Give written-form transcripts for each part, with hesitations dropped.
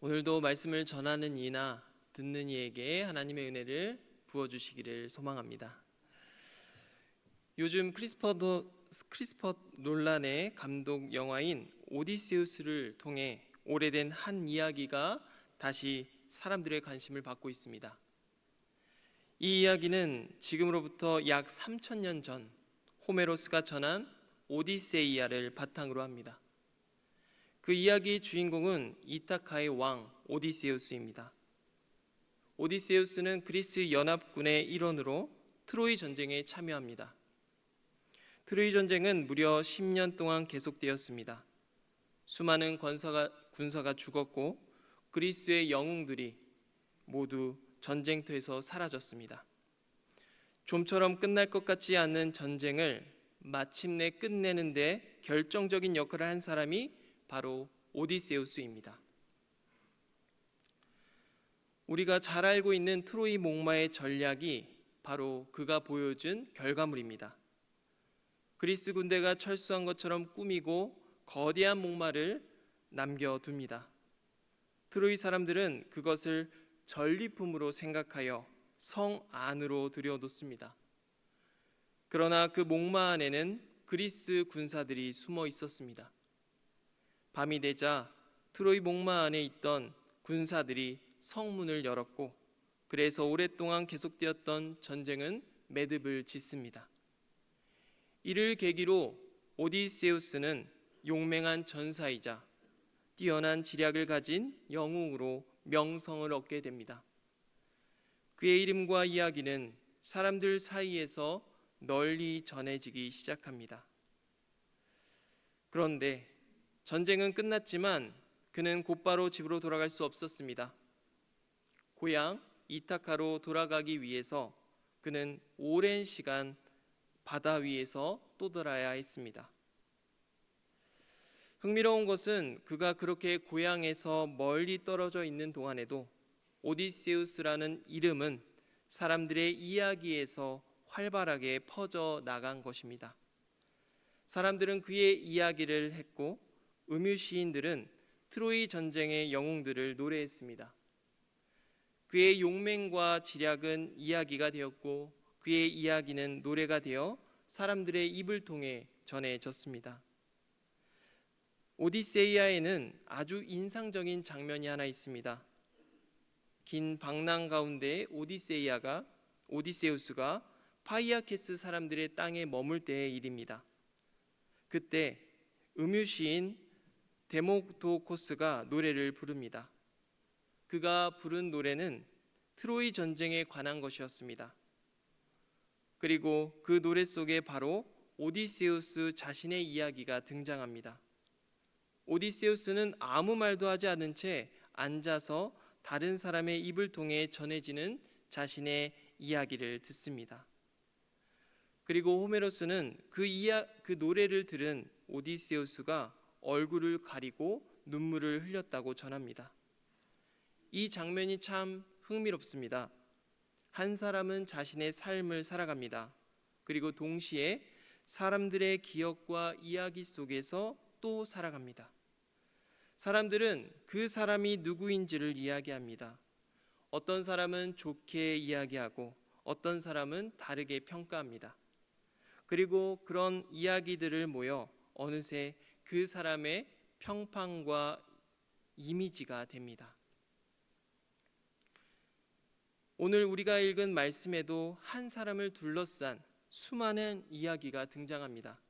오늘도 말씀을 전하는 이나 듣는 이에게 하나님의 은혜를 부어주시기를 소망합니다. 요즘 크리스퍼 놀란의 감독 영화인 오디세우스를 통해 오래된 한 이야기가 다시 사람들의 관심을 받고 있습니다. 이 이야기는 지금으로부터 약 3000년 전 호메로스가 전한 오디세이아를 바탕으로 합니다. 그 이야기의 주인공은 이타카의 왕 오디세우스입니다. 오디세우스는 그리스 연합군의 일원으로 트로이 전쟁에 참여합니다. 트로이 전쟁은 무려 10년 동안 계속되었습니다. 수많은 군사가 죽었고 그리스의 영웅들이 모두 전쟁터에서 사라졌습니다. 좀처럼 끝날 것 같지 않은 전쟁을 마침내 끝내는 데 결정적인 역할을 한 사람이 바로 오디세우스입니다. 우리가 잘 알고 있는 트로이 목마의 전략이 바로 그가 보여준 결과물입니다. 그리스 군대가 철수한 것처럼 꾸미고 거대한 목마를 남겨둡니다. 트로이 사람들은 그것을 전리품으로 생각하여 성 안으로 들여놓습니다. 그러나 그 목마 안에는 그리스 군사들이 숨어 있었습니다. 밤이 되자 트로이 목마 안에 있던 군사들이 성문을 열었고, 그래서 오랫동안 계속되었던 전쟁은 매듭을 짓습니다. 이를 계기로 오디세우스는 용맹한 전사이자 뛰어난 지략을 가진 영웅으로 명성을 얻게 됩니다. 그의 이름과 이야기는 사람들 사이에서 널리 전해지기 시작합니다. 그런데 전쟁은 끝났지만 그는 곧바로 집으로 돌아갈 수 없었습니다. 고향 이타카로 돌아가기 위해서 그는 오랜 시간 바다 위에서 떠돌아야 했습니다. 흥미로운 것은 그가 그렇게 고향에서 멀리 떨어져 있는 동안에도 오디세우스라는 이름은 사람들의 이야기에서 활발하게 퍼져 나간 것입니다. 사람들은 그의 이야기를 했고 음유 시인들은 트로이 전쟁의 영웅들을 노래했습니다. 그의 용맹과 지략은 이야기가 되었고 그의 이야기는 노래가 되어 사람들의 입을 통해 전해졌습니다. 오디세이아에는 아주 인상적인 장면이 하나 있습니다. 긴 방랑 가운데 오디세우스가 파이아케스 사람들의 땅에 머물 때의 일입니다. 그때 음유 시인 데모도코스가 노래를 부릅니다. 그가 부른 노래는 트로이 전쟁에 관한 것이었습니다. 그리고 그 노래 속에 바로 오디세우스 자신의 이야기가 등장합니다. 오디세우스는 아무 말도 하지 않은 채 앉아서 다른 사람의 입을 통해 전해지는 자신의 이야기를 듣습니다. 그리고 호메로스는 그 노래를 들은 오디세우스가 얼굴을 가리고 눈물을 흘렸다고 전합니다. 이 장면이 참 흥미롭습니다. 한 사람은 자신의 삶을 살아갑니다. 그리고 동시에 사람들의 기억과 이야기 속에서 또 살아갑니다. 사람들은 그 사람이 누구인지를 이야기합니다. 어떤 사람은 좋게 이야기하고 어떤 사람은 다르게 평가합니다. 그리고 그런 이야기들을 모여 어느새 그 사람의 평판과 이미지가 됩니다. 오늘 우리가 읽은 말씀에도 한 사람을 둘러싼 수많은 이야기가 등장합니다.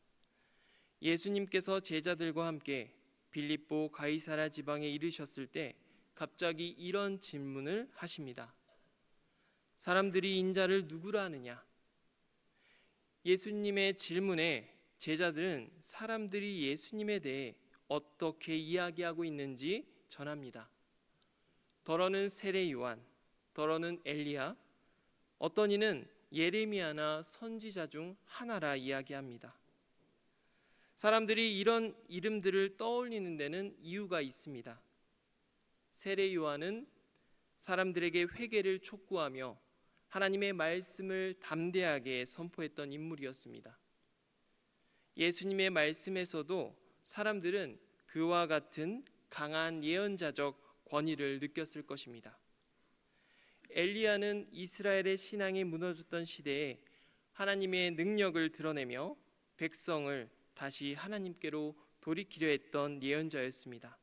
예수님께서 제자들과 함께 빌립보 가이사랴 지방에 이르셨을 때 갑자기 이런 질문을 하십니다. 사람들이 인자를 누구라 하느냐? 예수님의 질문에 제자들은 사람들이 예수님에 대해 어떻게 이야기하고 있는지 전합니다. 더러는 세례 요한, 더러는 엘리야, 어떤 이는 예레미야나 선지자 중 하나라 이야기합니다. 사람들이 이런 이름들을 떠올리는 데는 이유가 있습니다. 세례 요한은 사람들에게 회개를 촉구하며 하나님의 말씀을 담대하게 선포했던 인물이었습니다. 예수님의 말씀에서도 사람들은 그와 같은 강한 예언자적 권위를 느꼈을 것입니다. 엘리야는 이스라엘의 신앙이 무너졌던 시대에 하나님의 능력을 드러내며 백성을 다시 하나님께로 돌이키려 했던 예언자였습니다.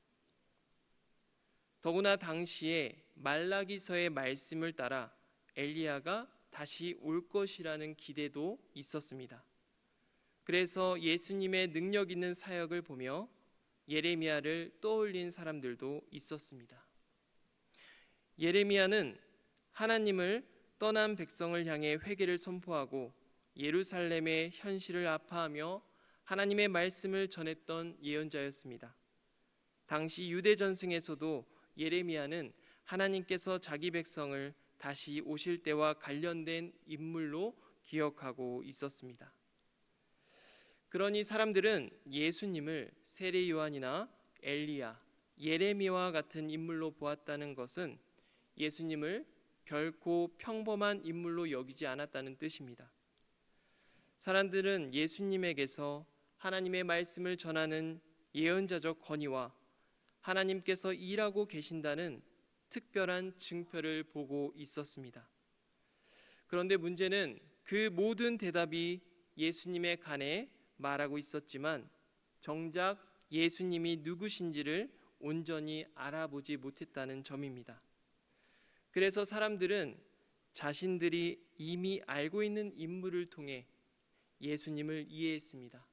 더구나 당시에 말라기서의 말씀을 따라 엘리야가 다시 올 것이라는 기대도 있었습니다. 그래서 예수님의 능력 있는 사역을 보며 예레미야를 떠올린 사람들도 있었습니다. 예레미야는 하나님을 떠난 백성을 향해 회개를 선포하고 예루살렘의 현실을 아파하며 하나님의 말씀을 전했던 예언자였습니다. 당시 유대 전승에서도 예레미야는 하나님께서 자기 백성을 다시 오실 때와 관련된 인물로 기억하고 있었습니다. 그러니 사람들은 예수님을 세례 요한이나 엘리야, 예레미야와 같은 인물로 보았다는 것은 예수님을 결코 평범한 인물로 여기지 않았다는 뜻입니다. 사람들은 예수님에게서 하나님의 말씀을 전하는 예언자적 권위와 하나님께서 일하고 계신다는 특별한 증표를 보고 있었습니다. 그런데 문제는 그 모든 대답이 예수님의 간에 말하고 있었지만 정작 예수님이 누구신지를 온전히 알아보지 못했다는 점입니다. 그래서 사람들은 자신들이 이미 알고 있는 인물을 통해 예수님을 이해했습니다.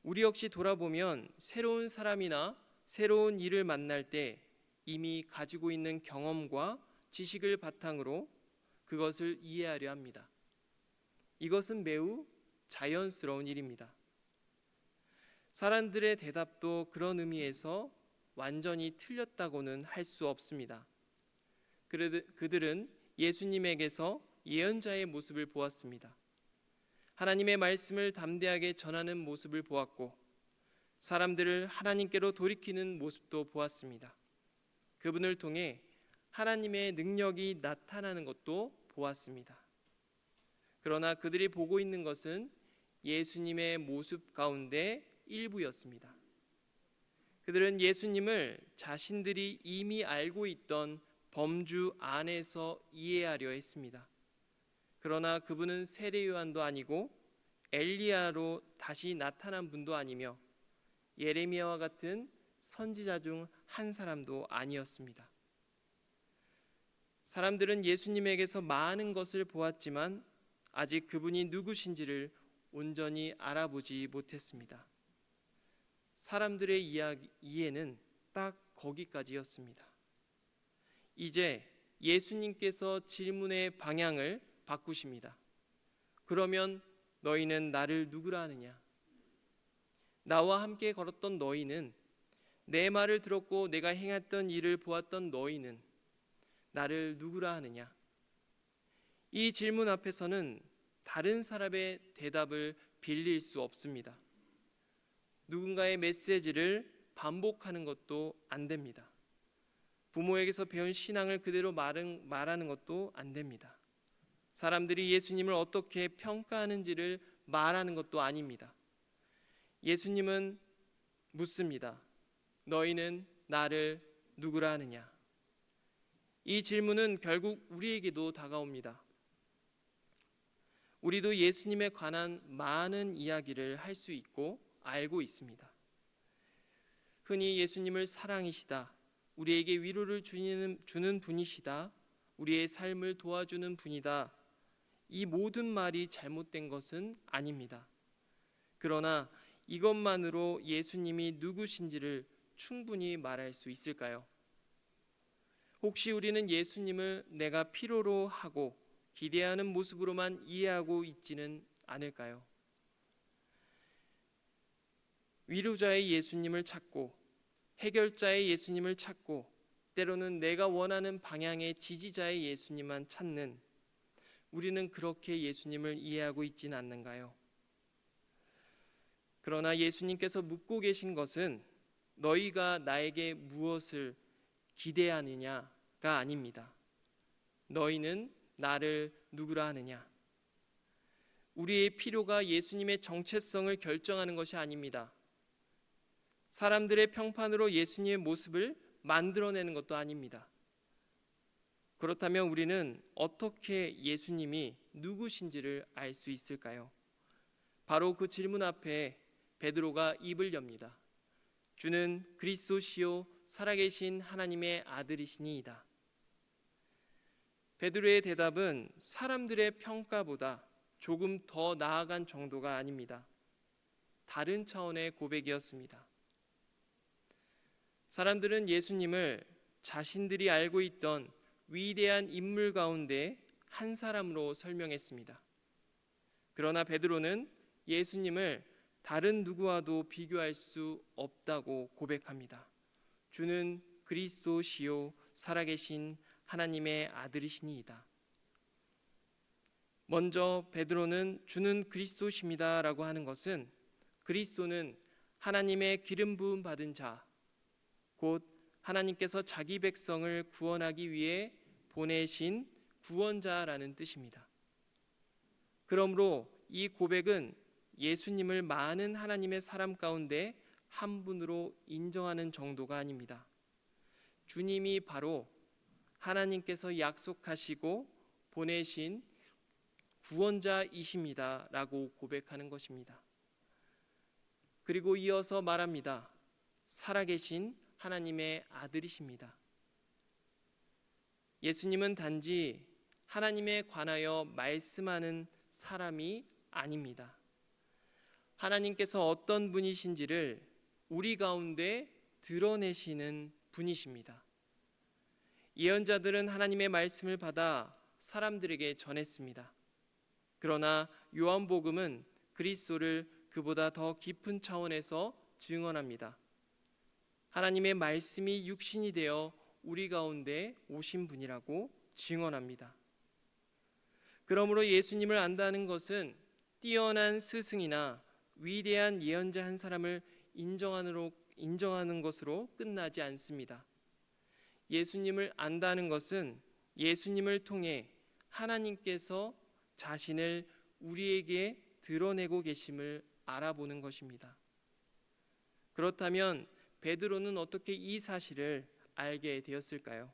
우리 역시 돌아보면 새로운 사람이나 새로운 일을 만날 때 이미 가지고 있는 경험과 지식을 바탕으로 그것을 이해하려 합니다. 이것은 매우 자연스러운 일입니다. 사람들의 대답도 그런 의미에서 완전히 틀렸다고는 할 수 없습니다. 그들은 예수님에게서 예언자의 모습을 보았습니다. 하나님의 말씀을 담대하게 전하는 모습을 보았고 사람들을 하나님께로 돌이키는 모습도 보았습니다. 그분을 통해 하나님의 능력이 나타나는 것도 보았습니다. 그러나 그들이 보고 있는 것은 예수님의 모습 가운데 일부였습니다. 그들은 예수님을 자신들이 이미 알고 있던 범주 안에서 이해하려 했습니다. 그러나 그분은 세례 요한도 아니고 엘리야로 다시 나타난 분도 아니며 예레미야와 같은 선지자 중 한 사람도 아니었습니다. 사람들은 예수님에게서 많은 것을 보았지만 아직 그분이 누구신지를 온전히 알아보지 못했습니다. 사람들의 이해는 딱 거기까지였습니다. 이제 예수님께서 질문의 방향을 바꾸십니다. 그러면 너희는 나를 누구라 하느냐? 나와 함께 걸었던 너희는, 내 말을 들었고 내가 행했던 일을 보았던 너희는 나를 누구라 하느냐? 이 질문 앞에서는 다른 사람의 대답을 빌릴 수 없습니다. 누군가의 메시지를 반복하는 것도 안 됩니다. 부모에게서 배운 신앙을 그대로 말하는 것도 안 됩니다. 사람들이 예수님을 어떻게 평가하는지를 말하는 것도 아닙니다. 예수님은 묻습니다. 너희는 나를 누구라 하느냐? 이 질문은 결국 우리에게도 다가옵니다. 우리도 예수님에 관한 많은 이야기를 할 수 있고 알고 있습니다. 흔히 예수님을 사랑이시다, 우리에게 위로를 주는 분이시다, 우리의 삶을 도와주는 분이다, 이 모든 말이 잘못된 것은 아닙니다. 그러나 이것만으로 예수님이 누구신지를 충분히 말할 수 있을까요? 혹시 우리는 예수님을 내가 필요로 하고 기대하는 모습으로만 이해하고 있지는 않을까요? 위로자의 예수님을 찾고 해결자의 예수님을 찾고 때로는 내가 원하는 방향의 지지자의 예수님만 찾는 우리는 그렇게 예수님을 이해하고 있지는 않는가요? 그러나 예수님께서 묻고 계신 것은 너희가 나에게 무엇을 기대하느냐가 아닙니다. 너희는 나를 누구라 하느냐? 우리의 필요가 예수님의 정체성을 결정하는 것이 아닙니다. 사람들의 평판으로 예수님의 모습을 만들어내는 것도 아닙니다. 그렇다면 우리는 어떻게 예수님이 누구신지를 알 수 있을까요? 바로 그 질문 앞에 베드로가 입을 엽니다. 주는 그리스도시요 살아계신 하나님의 아들이시니이다. 베드로의 대답은 사람들의 평가보다 조금 더 나아간 정도가 아닙니다. 다른 차원의 고백이었습니다. 사람들은 예수님을 자신들이 알고 있던 위대한 인물 가운데 한 사람으로 설명했습니다. 그러나 베드로는 예수님을 다른 누구와도 비교할 수 없다고 고백합니다. 주는 그리스도시요 살아계신 하나님의 아들이시니이다. 먼저 베드로는 주는 그리스도십니다라고 하는 것은 그리스도는 하나님의 기름 부음 받은 자, 곧 하나님께서 자기 백성을 구원하기 위해 보내신 구원자라는 뜻입니다. 그러므로 이 고백은 예수님을 많은 하나님의 사람 가운데 한 분으로 인정하는 정도가 아닙니다. 주님이 바로 하나님께서 약속하시고 보내신 구원자이십니다 라고 고백하는 것입니다. 그리고 이어서 말합니다. 살아계신 하나님의 아들이십니다. 예수님은 단지 하나님에 관하여 말씀하는 사람이 아닙니다. 하나님께서 어떤 분이신지를 우리 가운데 드러내시는 분이십니다. 예언자들은 하나님의 말씀을 받아 사람들에게 전했습니다. 그러나 요한복음은 그리스도를 그보다 더 깊은 차원에서 증언합니다. 하나님의 말씀이 육신이 되어 우리 가운데 오신 분이라고 증언합니다. 그러므로 예수님을 안다는 것은 뛰어난 스승이나 위대한 예언자 한 사람을 인정하는 것으로 끝나지 않습니다. 예수님을 안다는 것은 예수님을 통해 하나님께서 자신을 우리에게 드러내고 계심을 알아보는 것입니다. 그렇다면 베드로는 어떻게 이 사실을 알게 되었을까요?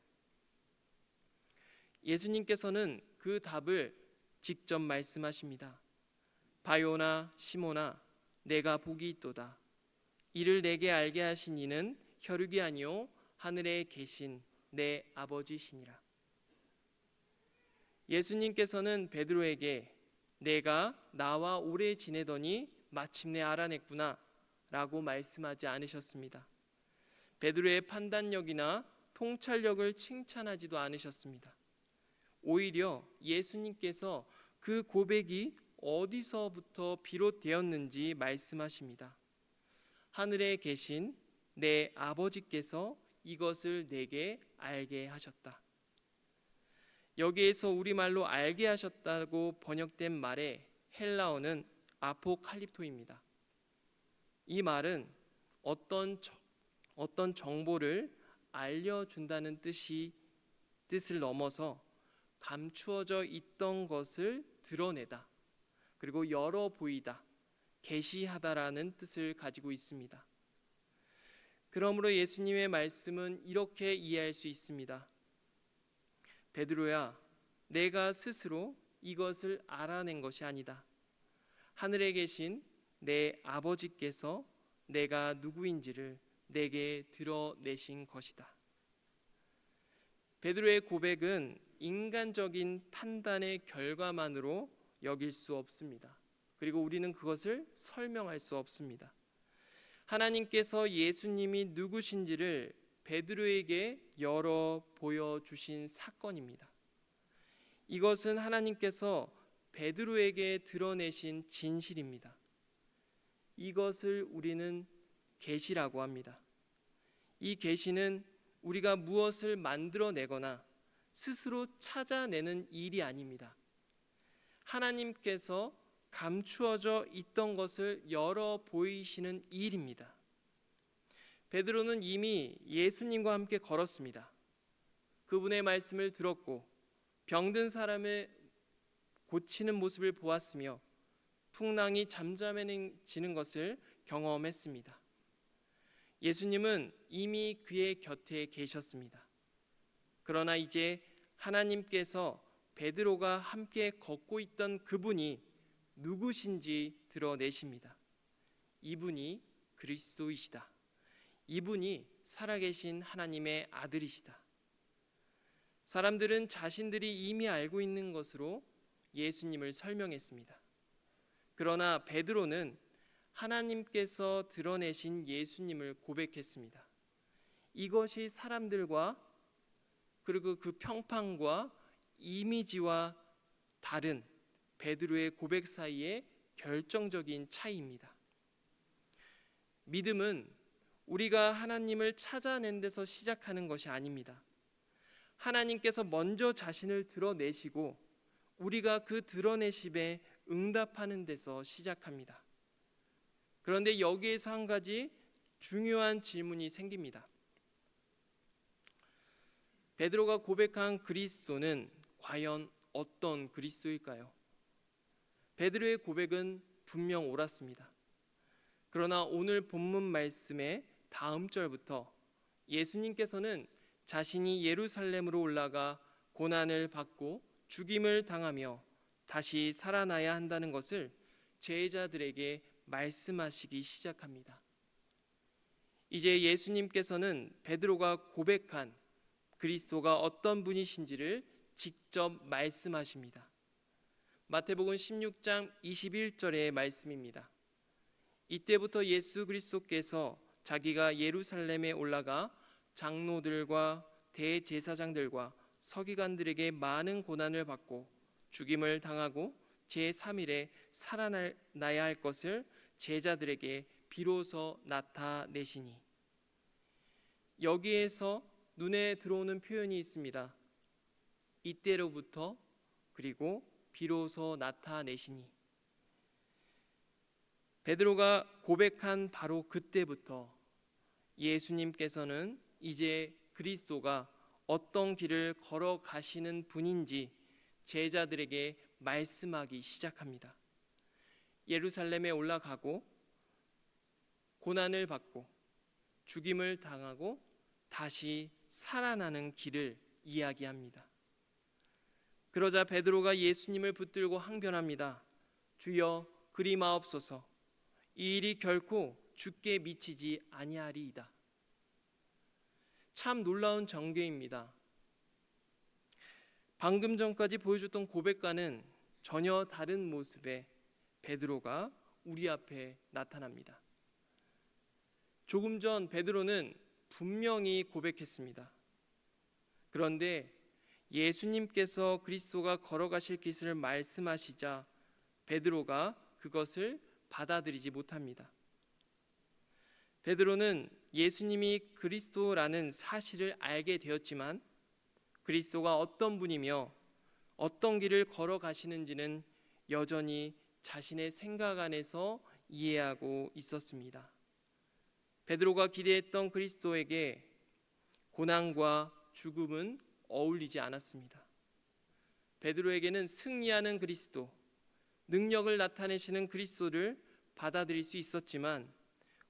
예수님께서는 그 답을 직접 말씀하십니다. 바요나 시몬아 내가 복이 있도다. 이를 내게 알게 하신 이는 혈육이 아니요 하늘에 계신 내 아버지시니라. 예수님께서는 베드로에게 내가 나와 오래 지내더니 마침내 알아냈구나 라고 말씀하지 않으셨습니다. 베드로의 판단력이나 통찰력을 칭찬하지도 않으셨습니다. 오히려 예수님께서 그 고백이 어디서부터 비롯되었는지 말씀하십니다. 하늘에 계신 내 아버지께서 이것을 내게 알게 하셨다. 여기에서 우리말로 알게 하셨다고 번역된 말의 헬라어는 아포칼립토입니다. 이 말은 어떤 정보를 알려준다는 뜻을 넘어서 감추어져 있던 것을 드러내다, 그리고 열어 보이다, 계시하다라는 뜻을 가지고 있습니다. 그러므로 예수님의 말씀은 이렇게 이해할 수 있습니다. 베드로야, 내가 스스로 이것을 알아낸 것이 아니다. 하늘에 계신 내 아버지께서 내가 누구인지를 내게 드러내신 것이다. 베드로의 고백은 인간적인 판단의 결과만으로 여길 수 없습니다. 그리고 우리는 그것을 설명할 수 없습니다. 하나님께서 예수님이 누구신지를 베드로에게 열어 보여주신 사건입니다. 이것은 하나님께서 베드로에게 드러내신 진실입니다. 이것을 우리는 계시라고 합니다. 이 계시는 우리가 무엇을 만들어내거나 스스로 찾아내는 일이 아닙니다. 하나님께서 감추어져 있던 것을 열어 보이시는 일입니다. 베드로는 이미 예수님과 함께 걸었습니다. 그분의 말씀을 들었고 병든 사람을 고치는 모습을 보았으며 풍랑이 잠잠해지는 것을 경험했습니다. 예수님은 이미 그의 곁에 계셨습니다. 그러나 이제 하나님께서 베드로가 함께 걷고 있던 그분이 누구신지 드러내십니다. 이분이 그리스도이시다. 이분이 살아계신 하나님의 아들이시다. 사람들은 자신들이 이미 알고 있는 것으로 예수님을 설명했습니다. 그러나 베드로는 하나님께서 드러내신 예수님을 고백했습니다. 이것이 사람들과 그리고 그 평판과 이미지와 다른 베드로의 고백 사이의 결정적인 차이입니다. 믿음은 우리가 하나님을 찾아낸 데서 시작하는 것이 아닙니다. 하나님께서 먼저 자신을 드러내시고 우리가 그 드러내심에 응답하는 데서 시작합니다. 그런데 여기에서 한 가지 중요한 질문이 생깁니다. 베드로가 고백한 그리스도는 과연 어떤 그리스도일까요? 베드로의 고백은 분명 옳았습니다. 그러나 오늘 본문 말씀의 다음 절부터 예수님께서는 자신이 예루살렘으로 올라가 고난을 받고 죽임을 당하며 다시 살아나야 한다는 것을 제자들에게 말씀하시기 시작합니다. 이제 예수님께서는 베드로가 고백한 그리스도가 어떤 분이신지를 직접 말씀하십니다. 마태복음 16장 21절의 말씀입니다. 이때부터 예수 그리스도께서 자기가 예루살렘에 올라가 장로들과 대제사장들과 서기관들에게 많은 고난을 받고 죽임을 당하고 제3일에 살아나야 할 것을 제자들에게 비로소 나타내시니, 여기에서 눈에 들어오는 표현이 있습니다. 이때로부터 그리고 비로소 나타내시니, 베드로가 고백한 바로 그때부터 예수님께서는 이제 그리스도가 어떤 길을 걸어가시는 분인지 제자들에게 말씀하기 시작합니다. 예루살렘에 올라가고 고난을 받고 죽임을 당하고 다시 살아나는 길을 이야기합니다. 그러자 베드로가 예수님을 붙들고 항변합니다. 주여, 그리 마옵소서. 이 일이 결코 주께 미치지 아니하리이다. 참 놀라운 전개입니다. 방금 전까지 보여줬던 고백과는 전혀 다른 모습의 베드로가 우리 앞에 나타납니다. 조금 전 베드로는 분명히 고백했습니다. 그런데 예수님께서 그리스도가 걸어가실 길을 말씀하시자 베드로가 그것을 받아들이지 못합니다. 베드로는 예수님이 그리스도라는 사실을 알게 되었지만 그리스도가 어떤 분이며 어떤 길을 걸어가시는지는 여전히 자신의 생각 안에서 이해하고 있었습니다. 베드로가 기대했던 그리스도에게 고난과 죽음은 어울리지 않았습니다. 베드로에게는 승리하는 그리스도, 능력을 나타내시는 그리스도를 받아들일 수 있었지만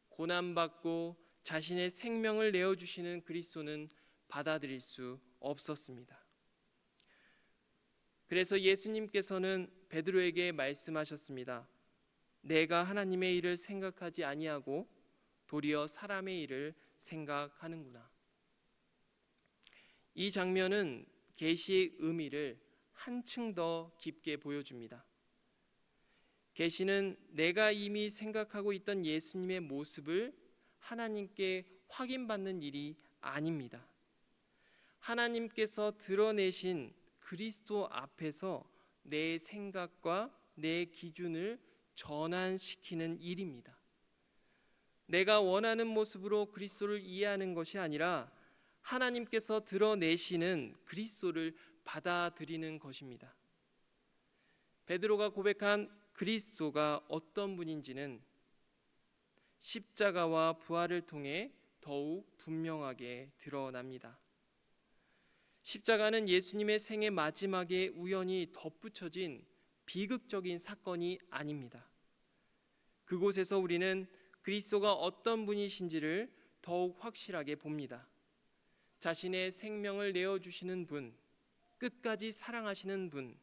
고난받고 자신의 생명을 내어주시는 그리스도는 받아들일 수 없었습니다. 그래서 예수님께서는 베드로에게 말씀하셨습니다. 내가 하나님의 일을 생각하지 아니하고 도리어 사람의 일을 생각하는구나. 이 장면은 계시의 의미를 한층 더 깊게 보여줍니다. 계시는 내가 이미 생각하고 있던 예수님의 모습을 하나님께 확인받는 일이 아닙니다. 하나님께서 드러내신 그리스도 앞에서 내 생각과 내 기준을 전환시키는 일입니다. 내가 원하는 모습으로 그리스도를 이해하는 것이 아니라 하나님께서 드러내시는 그리스도를 받아들이는 것입니다. 베드로가 고백한 그리스도가 어떤 분인지는 십자가와 부활을 통해 더욱 분명하게 드러납니다. 십자가는 예수님의 생애 마지막에 우연히 덧붙여진 비극적인 사건이 아닙니다. 그곳에서 우리는 그리스도가 어떤 분이신지를 더욱 확실하게 봅니다. 자신의 생명을 내어주시는 분, 끝까지 사랑하시는 분,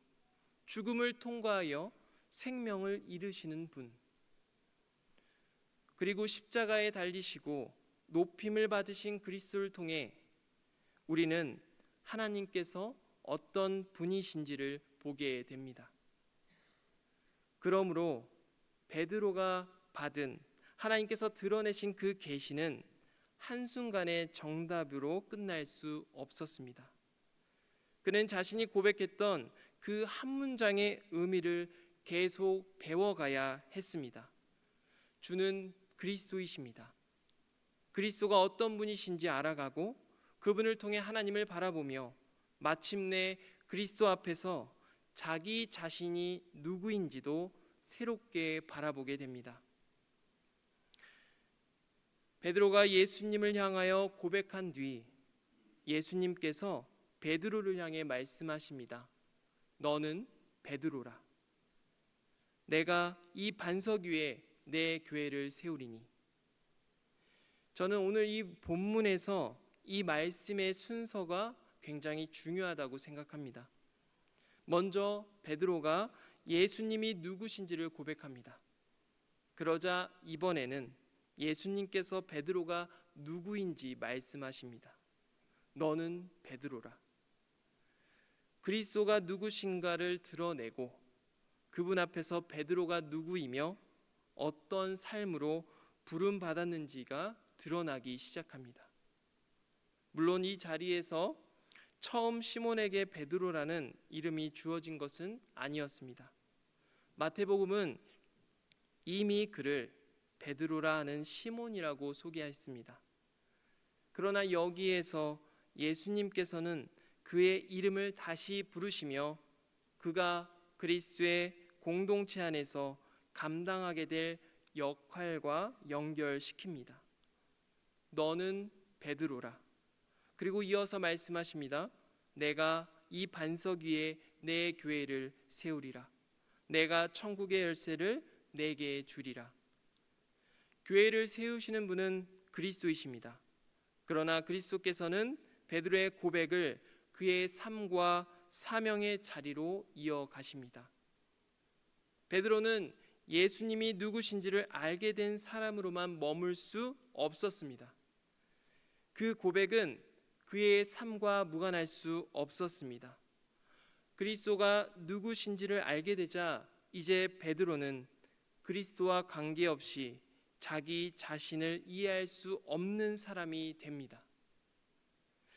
죽음을 통과하여 생명을 이루시는 분, 그리고 십자가에 달리시고 높임을 받으신 그리스도를 통해 우리는 하나님께서 어떤 분이신지를 보게 됩니다. 그러므로 베드로가 받은 하나님께서 드러내신 그 계시는 한순간의 정답으로 끝날 수 없었습니다. 그는 자신이 고백했던 그 한 문장의 의미를 계속 배워가야 했습니다. 주는 그리스도이십니다. 그리스도가 어떤 분이신지 알아가고 그분을 통해 하나님을 바라보며 마침내 그리스도 앞에서 자기 자신이 누구인지도 새롭게 바라보게 됩니다. 베드로가 예수님을 향하여 고백한 뒤 예수님께서 베드로를 향해 말씀하십니다. 너는 베드로라. 내가 이 반석 위에 내 교회를 세우리니. 저는 오늘 이 본문에서 이 말씀의 순서가 굉장히 중요하다고 생각합니다. 먼저 베드로가 예수님이 누구신지를 고백합니다. 그러자 이번에는 예수님께서 베드로가 누구인지 말씀하십니다. 너는 베드로라. 그리스도가 누구신가를 드러내고 그분 앞에서 베드로가 누구이며 어떤 삶으로 부름받았는지가 드러나기 시작합니다. 물론 이 자리에서 처음 시몬에게 베드로라는 이름이 주어진 것은 아니었습니다. 마태복음은 이미 그를 베드로라 하는 시몬이라고 소개했습니다. 그러나 여기에서 예수님께서는 그의 이름을 다시 부르시며 그가 그리스도의 공동체 안에서 감당하게 될 역할과 연결시킵니다. 너는 베드로라. 그리고 이어서 말씀하십니다. 내가 이 반석 위에 내 교회를 세우리라. 내가 천국의 열쇠를 내게 주리라. 교회를 세우시는 분은 그리스도이십니다. 그러나 그리스도께서는 베드로의 고백을 그의 삶과 사명의 자리로 이어가십니다. 베드로는 예수님이 누구신지를 알게 된 사람으로만 머물 수 없었습니다. 그 고백은 그의 삶과 무관할 수 없었습니다. 그리스도가 누구신지를 알게 되자 이제 베드로는 그리스도와 관계없이 자기 자신을 이해할 수 없는 사람이 됩니다.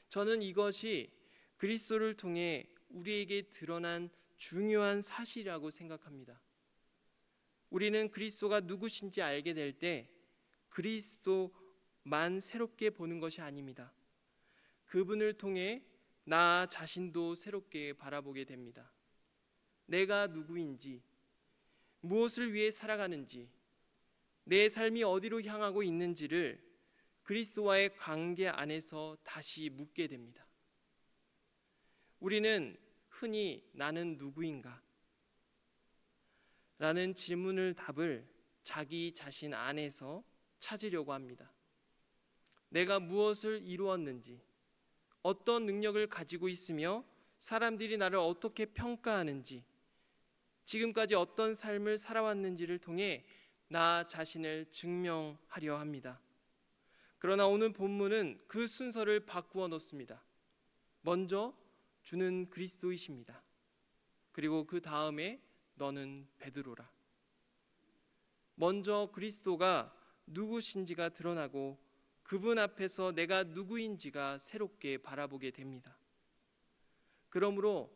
저는 이것이 그리스도를 통해 우리에게 드러난 중요한 사실이라고 생각합니다. 우리는 그리스도가 누구신지 알게 될 때 그리스도만 새롭게 보는 것이 아닙니다. 그분을 통해 나 자신도 새롭게 바라보게 됩니다. 내가 누구인지, 무엇을 위해 살아가는지, 내 삶이 어디로 향하고 있는지를 그리스도와의 관계 안에서 다시 묻게 됩니다. 우리는 흔히 나는 누구인가? 라는 질문을 답을 자기 자신 안에서 찾으려고 합니다. 내가 무엇을 이루었는지, 어떤 능력을 가지고 있으며 사람들이 나를 어떻게 평가하는지, 지금까지 어떤 삶을 살아왔는지를 통해 나 자신을 증명하려 합니다. 그러나 오늘 본문은 그 순서를 바꾸어 놓습니다. 먼저 주는 그리스도이십니다. 그리고 그 다음에 너는 베드로라. 먼저 그리스도가 누구신지가 드러나고 그분 앞에서 내가 누구인지가 새롭게 바라보게 됩니다. 그러므로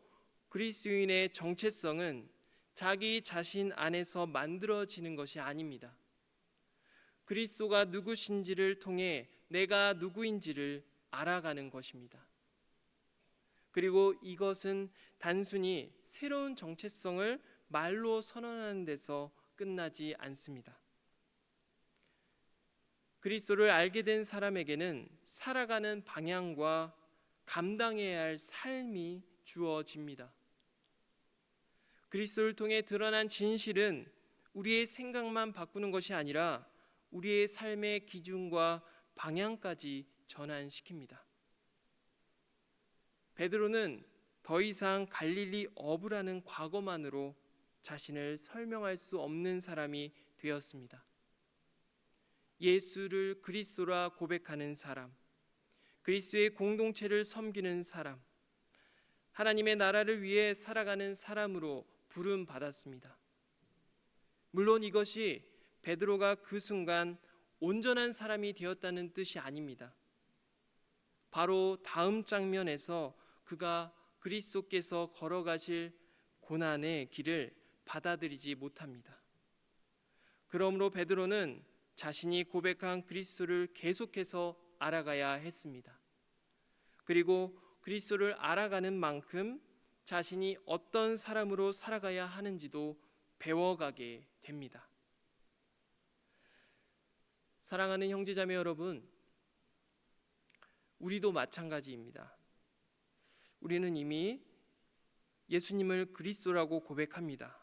그리스도인의 정체성은 자기 자신 안에서 만들어지는 것이 아닙니다. 그리스도가 누구신지를 통해 내가 누구인지를 알아가는 것입니다. 그리고 이것은 단순히 새로운 정체성을 말로 선언하는 데서 끝나지 않습니다. 그리스도를 알게 된 사람에게는 살아가는 방향과 감당해야 할 삶이 주어집니다. 그리스도를 통해 드러난 진실은 우리의 생각만 바꾸는 것이 아니라 우리의 삶의 기준과 방향까지 전환시킵니다. 베드로는 더 이상 갈릴리 어부라는 과거만으로 자신을 설명할 수 없는 사람이 되었습니다. 예수를 그리스도라 고백하는 사람, 그리스도의 공동체를 섬기는 사람, 하나님의 나라를 위해 살아가는 사람으로 부름 받았습니다. 물론 이것이 베드로가 그 순간 온전한 사람이 되었다는 뜻이 아닙니다. 바로 다음 장면에서 그가 그리스도께서 걸어가실 고난의 길을 받아들이지 못합니다. 그러므로 베드로는 자신이 고백한 그리스도를 계속해서 알아가야 했습니다. 그리고 그리스도를 알아가는 만큼 자신이 어떤 사람으로 살아가야 하는지도 배워가게 됩니다. 사랑하는 형제자매 여러분, 우리도 마찬가지입니다. 우리는 이미 예수님을 그리스도라고 고백합니다.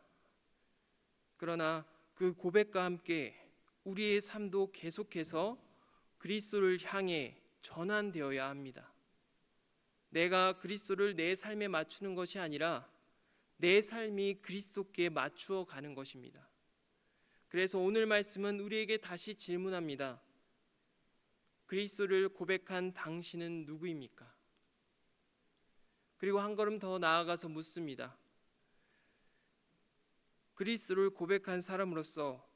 그러나 그 고백과 함께 우리의 삶도 계속해서 그리스도를 향해 전환되어야 합니다. 내가 그리스도를 내 삶에 맞추는 것이 아니라 내 삶이 그리스도께 맞추어 가는 것입니다. 그래서 오늘 말씀은 우리에게 다시 질문합니다. 그리스도를 고백한 당신은 누구입니까? 그리고 한 걸음 더 나아가서 묻습니다. 그리스도를 고백한 사람으로서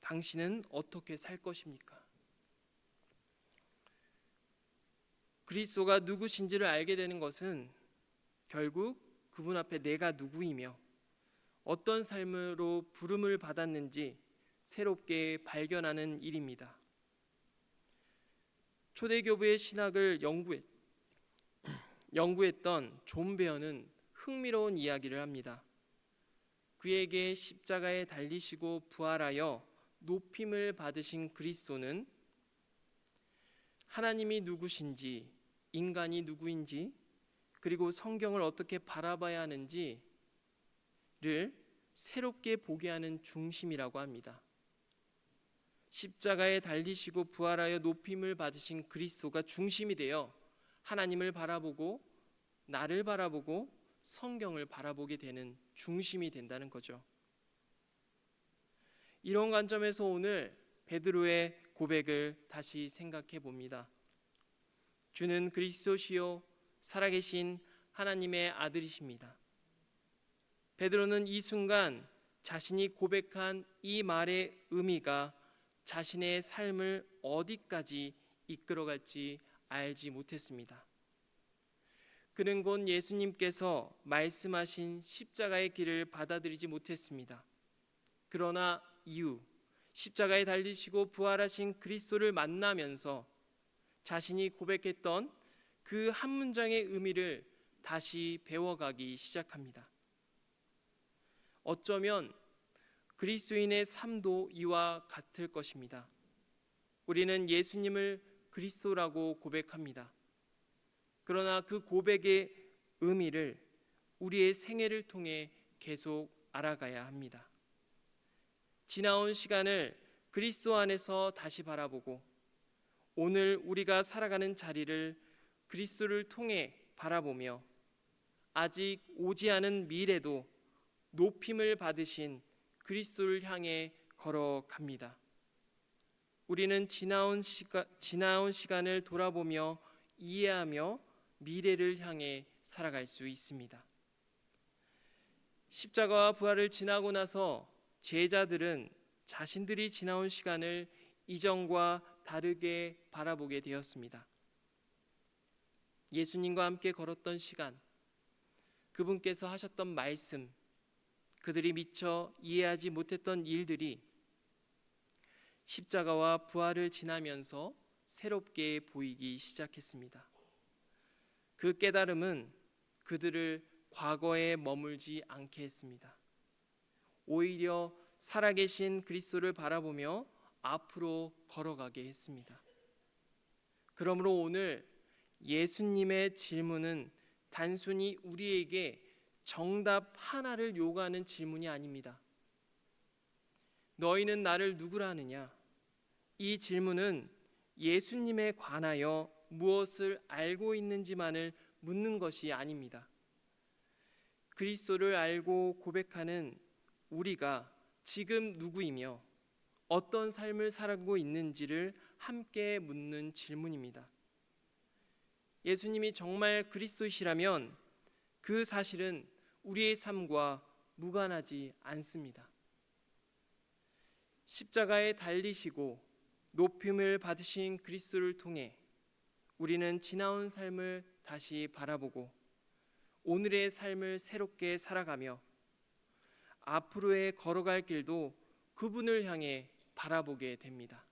당신은 어떻게 살 것입니까? 그리스도가 누구신지를 알게 되는 것은 결국 그분 앞에 내가 누구이며 어떤 삶으로 부름을 받았는지 새롭게 발견하는 일입니다. 초대교회의 신학을 연구했던 존 베어는 흥미로운 이야기를 합니다. 그에게 십자가에 달리시고 부활하여 높임을 받으신 그리스도는 하나님이 누구신지, 인간이 누구인지, 그리고 성경을 어떻게 바라봐야 하는지를 새롭게 보게 하는 중심이라고 합니다. 십자가에 달리시고 부활하여 높임을 받으신 그리스도가 중심이 되어 하나님을 바라보고 나를 바라보고 성경을 바라보게 되는 중심이 된다는 거죠. 이런 관점에서 오늘 베드로의 고백을 다시 생각해 봅니다. 주는 그리스도시요 살아계신 하나님의 아들이십니다. 베드로는 이 순간 자신이 고백한 이 말의 의미가 자신의 삶을 어디까지 이끌어갈지 알지 못했습니다. 그는 곧 예수님께서 말씀하신 십자가의 길을 받아들이지 못했습니다. 그러나 이후 십자가에 달리시고 부활하신 그리스도를 만나면서 자신이 고백했던 그 한 문장의 의미를 다시 배워가기 시작합니다. 어쩌면 그리스도인의 삶도 이와 같을 것입니다. 우리는 예수님을 그리스도라고 고백합니다. 그러나 그 고백의 의미를 우리의 생애를 통해 계속 알아가야 합니다. 지나온 시간을 그리스도 안에서 다시 바라보고 오늘 우리가 살아가는 자리를 그리스도를 통해 바라보며 아직 오지 않은 미래도 높임을 받으신 그리스도를 향해 걸어갑니다. 우리는 지나온 시간을 돌아보며 이해하며 미래를 향해 살아갈 수 있습니다. 십자가와 부활을 지나고 나서 제자들은 자신들이 지나온 시간을 이전과 다르게 바라보게 되었습니다. 예수님과 함께 걸었던 시간, 그분께서 하셨던 말씀, 그들이 미처 이해하지 못했던 일들이 십자가와 부활을 지나면서 새롭게 보이기 시작했습니다. 그 깨달음은 그들을 과거에 머물지 않게 했습니다. 오히려 살아계신 그리스도를 바라보며 앞으로 걸어가게 했습니다. 그러므로 오늘 예수님의 질문은 단순히 우리에게 정답 하나를 요구하는 질문이 아닙니다. 너희는 나를 누구라 하느냐? 이 질문은 예수님에 관하여 무엇을 알고 있는지만을 묻는 것이 아닙니다. 그리스도를 알고 고백하는 우리가 지금 누구이며 어떤 삶을 살고 있는지를 함께 묻는 질문입니다. 예수님이 정말 그리스도이시라면 그 사실은 우리의 삶과 무관하지 않습니다. 십자가에 달리시고 높임을 받으신 그리스도를 통해 우리는 지나온 삶을 다시 바라보고 오늘의 삶을 새롭게 살아가며 앞으로의 걸어갈 길도 그분을 향해 바라보게 됩니다.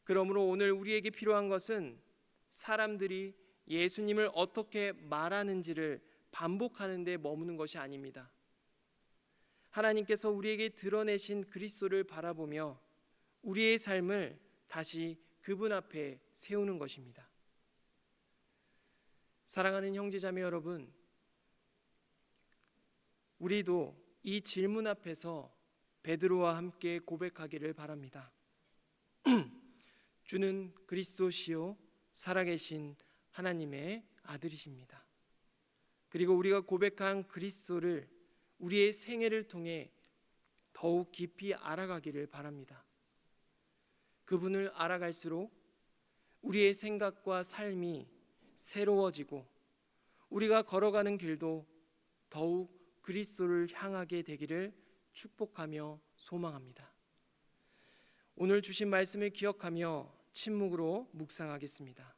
그러므로 오늘 우리에게 필요한 것은 사람들이 예수님을 어떻게 말하는지를 반복하는 데 머무는 것이 아닙니다. 하나님께서 우리에게 드러내신 그리스도를 바라보며 우리의 삶을 다시 그분 앞에 세우는 것입니다. 사랑하는 형제자매 여러분, 우리도 이 질문 앞에서 베드로와 함께 고백하기를 바랍니다. 주는 그리스도시요 살아계신 하나님의 아들이십니다. 그리고 우리가 고백한 그리스도를 우리의 생애를 통해 더욱 깊이 알아가기를 바랍니다. 그분을 알아갈수록 우리의 생각과 삶이 새로워지고 우리가 걸어가는 길도 더욱 그리스도를 향하게 되기를 축복하며 소망합니다. 오늘 주신 말씀을 기억하며 침묵으로 묵상하겠습니다.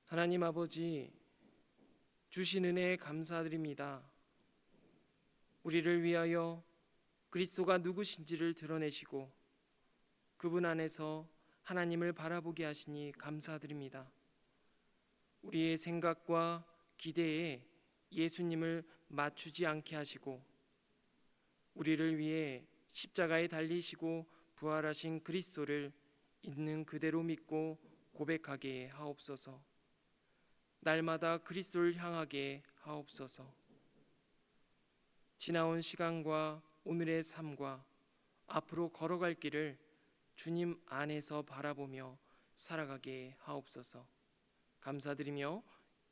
하나님 아버지, 주신 은혜에 감사드립니다. 우리를 위하여 그리스도가 누구신지를 드러내시고 그분 안에서 하나님을 바라보게 하시니 감사드립니다. 우리의 생각과 기대에 예수님을 맞추지 않게 하시고 우리를 위해 십자가에 달리시고 부활하신 그리스도를 있는 그대로 믿고 고백하게 하옵소서. 날마다 그리스도를 향하게 하옵소서. 지나온 시간과 오늘의 삶과 앞으로 걸어갈 길을 주님 안에서 바라보며 살아가게 하옵소서. 감사드리며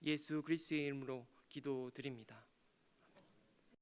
예수 그리스도의 이름으로 기도드립니다.